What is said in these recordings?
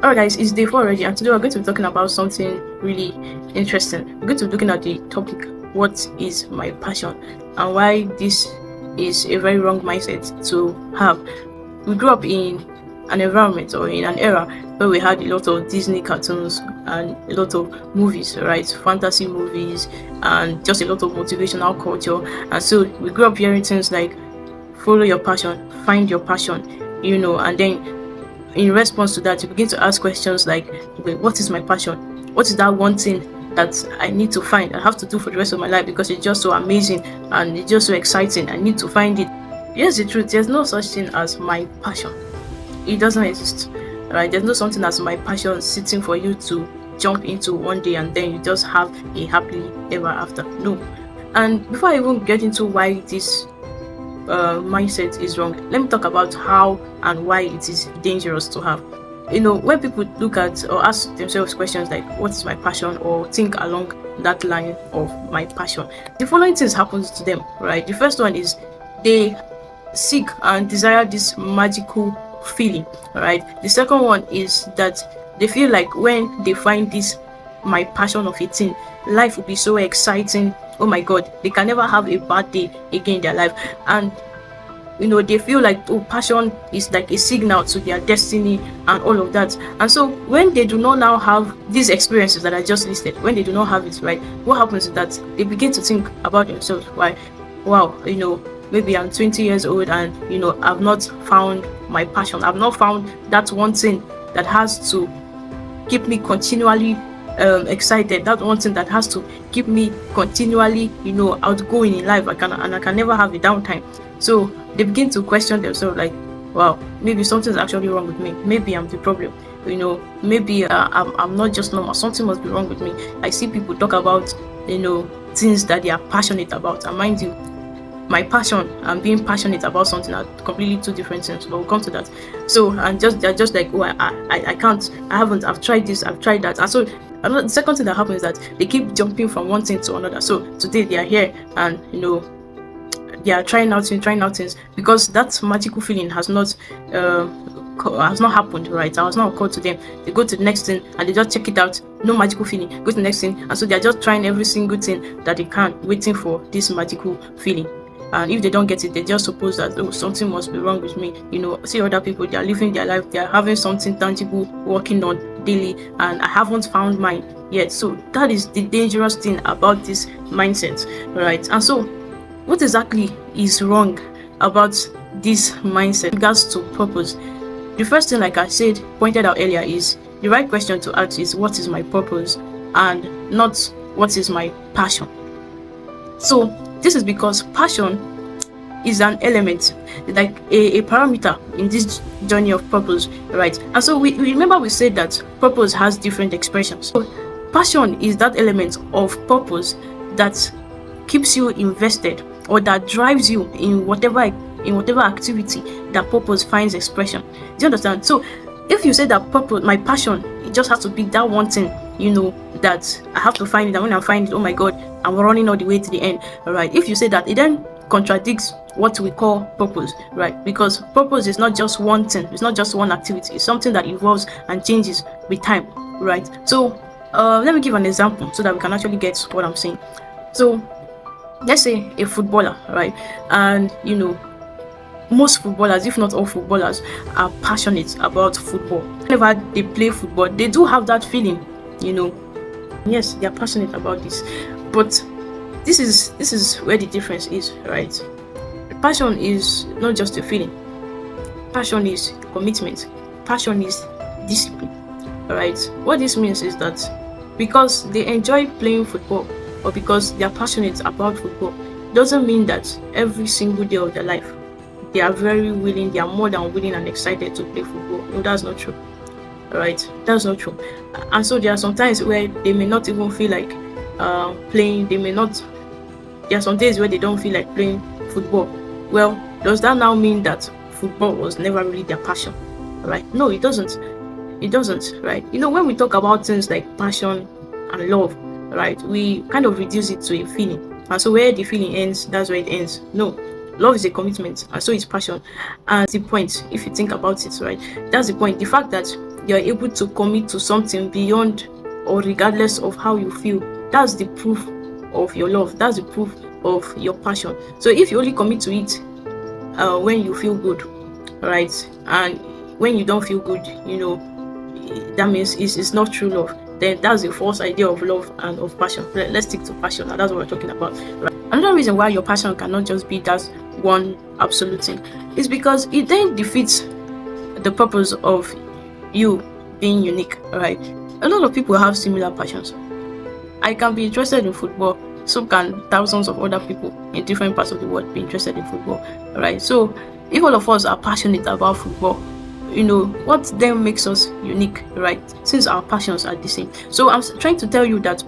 Alright guys, it's day 4 already, and today we're going to be talking about something really interesting. We're going to be looking at the topic, what is my passion, and why this is a very wrong mindset to have. We grew up in an environment or in an era where we had a lot of Disney cartoons and a lot of movies, right? Fantasy movies and just a lot of motivational culture. And so we grew up hearing things like follow your passion, find your passion, and then in response to that, you begin to ask questions like, okay, what is my passion? What is that one thing that I need to find, I have to do for the rest of my life because it's just so amazing and it's just so exciting? I need to find it. Here's the truth, there's no such thing as my passion. It doesn't exist, right? There's no something as my passion sitting for you to jump into one day and then you just have a happily ever after. No. And before I even get into why this mindset is wrong, let me talk about how and why it is dangerous to have. When people look at or ask themselves questions like what is my passion, or think along that line of my passion, the following things happens to them, right? The first one is they seek and desire this magical feeling, right? The second one is that they feel like when they find this my passion of a thing, life will be so exciting. Oh my god, they can never have a bad day again in their life. And they feel like, oh, passion is like a signal to their destiny and all of that. And so when they do not now have these experiences that I just listed, when they do not have it, right, what happens is that they begin to think about themselves. Why? Wow, maybe I'm 20 years old and I've not found my passion. I've not found that one thing that has to keep me continually excited, that one thing that has to keep me continually outgoing in life. I can never have a downtime. So they begin to question themselves like, wow, maybe something's actually wrong with me, maybe I'm the problem, maybe I'm not just normal, something must be wrong with me. I see people talk about things that they are passionate about, and mind you, my passion and being passionate about something are completely two different things, but we'll come to that. So, and they're just like, oh, I can't, I've tried this, I've tried that. And so the second thing that happens is that they keep jumping from one thing to another. So today they are here and they are trying out things because that magical feeling has not happened, right? It has not occurred to them. They go to the next thing and they just check it out, no magical feeling, go to the next thing. And so they're just trying every single thing that they can, waiting for this magical feeling. And if they don't get it, they just suppose that, oh, something must be wrong with me. See other people, they are living their life, they are having something tangible working on daily, and I haven't found mine yet. So that is the dangerous thing about this mindset, right? And so what exactly is wrong about this mindset in regards to purpose? The first thing, like I said, pointed out earlier, is the right question to ask is what is my purpose, and not what is my passion. So this is because passion is an element, like a parameter in this journey of purpose, right? And so we remember we said that purpose has different expressions. So passion is that element of purpose that keeps you invested, or that drives you in whatever activity that purpose finds expression. Do you understand? So if you say that purpose, my passion, it just has to be that one thing, that I have to find it, and when I find it, oh my god, I'm running all the way to the end. All right. If you say that, it then contradicts what we call purpose, right? Because purpose is not just one thing, it's not just one activity, it's something that evolves and changes with time, right? So let me give an example so that we can actually get what I'm saying. So let's say a footballer, right? And most footballers, if not all footballers, are passionate about football. Whenever they play football, they do have that feeling, yes, they are passionate about this. But this is where the difference is, right? Passion is not just a feeling. Passion is commitment. Passion is discipline, right? What this means is that because they enjoy playing football, or because they are passionate about football, doesn't mean that every single day of their life they are very willing, they are more than willing and excited to play football. No, that's not true. Right? That's not true. And so there are some times where they may not even feel like playing. There are some days where they don't feel like playing football. Well, does that now mean that football was never really their passion? Right? No, it doesn't. It doesn't, right? When we talk about things like passion and love, right, we kind of reduce it to a feeling. And so where the feeling ends, that's where it ends. No, love is a commitment, and so is passion. And the point, if you think about it, right, that's the point. The fact that you're able to commit to something beyond or regardless of how you feel, that's the proof of your love. That's the proof of your passion. So if you only commit to it when you feel good, right, and when you don't feel good, that means it's not true love. Then that's a false idea of love and of passion. Let's stick to passion, and that's what we're talking about, right? Another reason why your passion cannot just be that one absolute thing is because it then defeats the purpose of you being unique, right? A lot of people have similar passions. I can be interested in football, so can thousands of other people in different parts of the world be interested in football, right? So if all of us are passionate about football, what then makes us unique, right? Since our passions are the same. So I'm trying to tell you that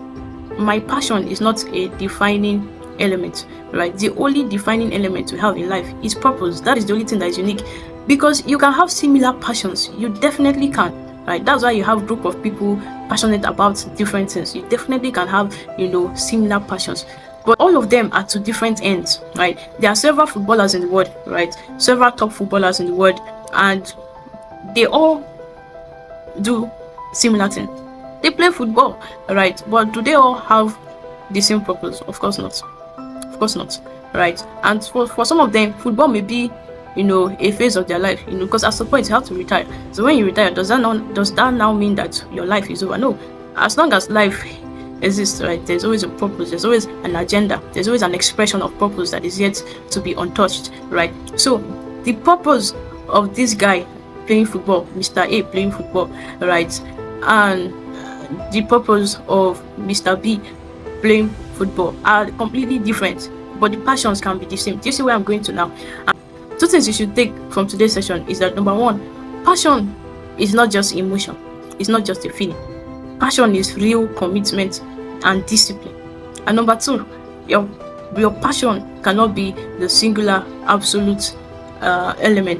my passion is not a defining element, right? The only defining element we have in life is purpose. That is the only thing that is unique, because you can have similar passions. You definitely can, right? That's why you have a group of people passionate about different things. You definitely can have, similar passions, but all of them are to different ends, right? There are several footballers in the world, right? Several top footballers in the world, and they all do similar things. They play football, right? But do they all have the same purpose? Of course not. Of course not, right? And for some of them, football may be, a phase of their life, because at some point you have to retire. So when you retire, does that now mean that your life is over? No. As long as life exists, right, there's always a purpose, there's always an agenda, there's always an expression of purpose that is yet to be untouched, right? So the purpose of this guy playing football, Mr. A playing football, right, and the purpose of Mr. B playing football are completely different, but the passions can be the same. Do you see where I'm going to now? Two things you should take from today's session is that, number one, passion is not just emotion, it's not just a feeling. Passion is real commitment and discipline. And number two, your passion cannot be the singular, absolute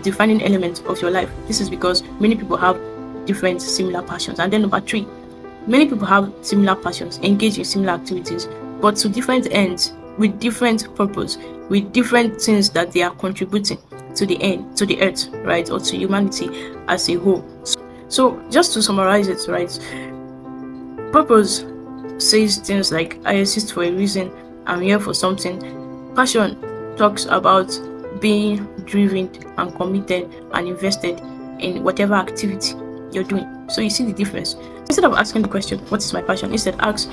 defining element of your life. This is because many people have different similar passions. And then number three, many people have similar passions, engage in similar activities, but to different ends, with different purpose, with different things that they are contributing to the earth, right, or to humanity as a whole. So just to summarize it, right, purpose says things like, I exist for a reason, I'm here for something. Passion talks about being driven and committed and invested in whatever activity you're doing. So you see the difference. Instead of asking the question, what is my passion? Instead, ask,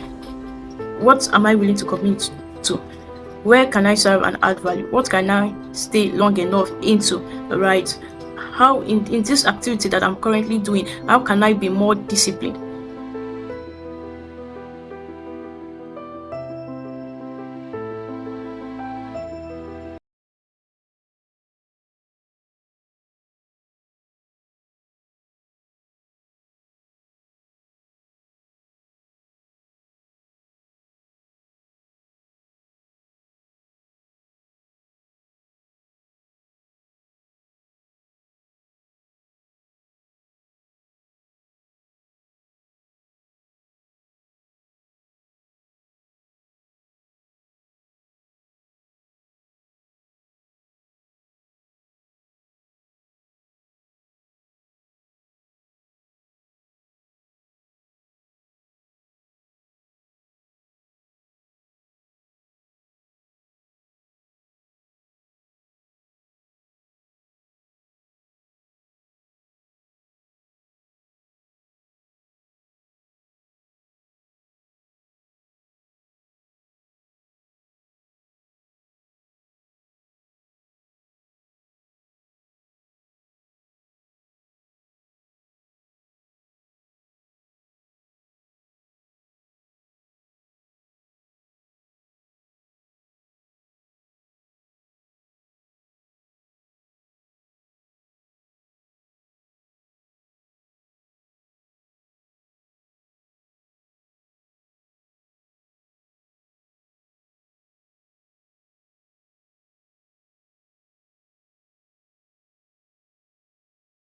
what am I willing to commit to? Where can I serve and add value? What can I stay long enough into, right? How in this activity that I'm currently doing, how can I be more disciplined?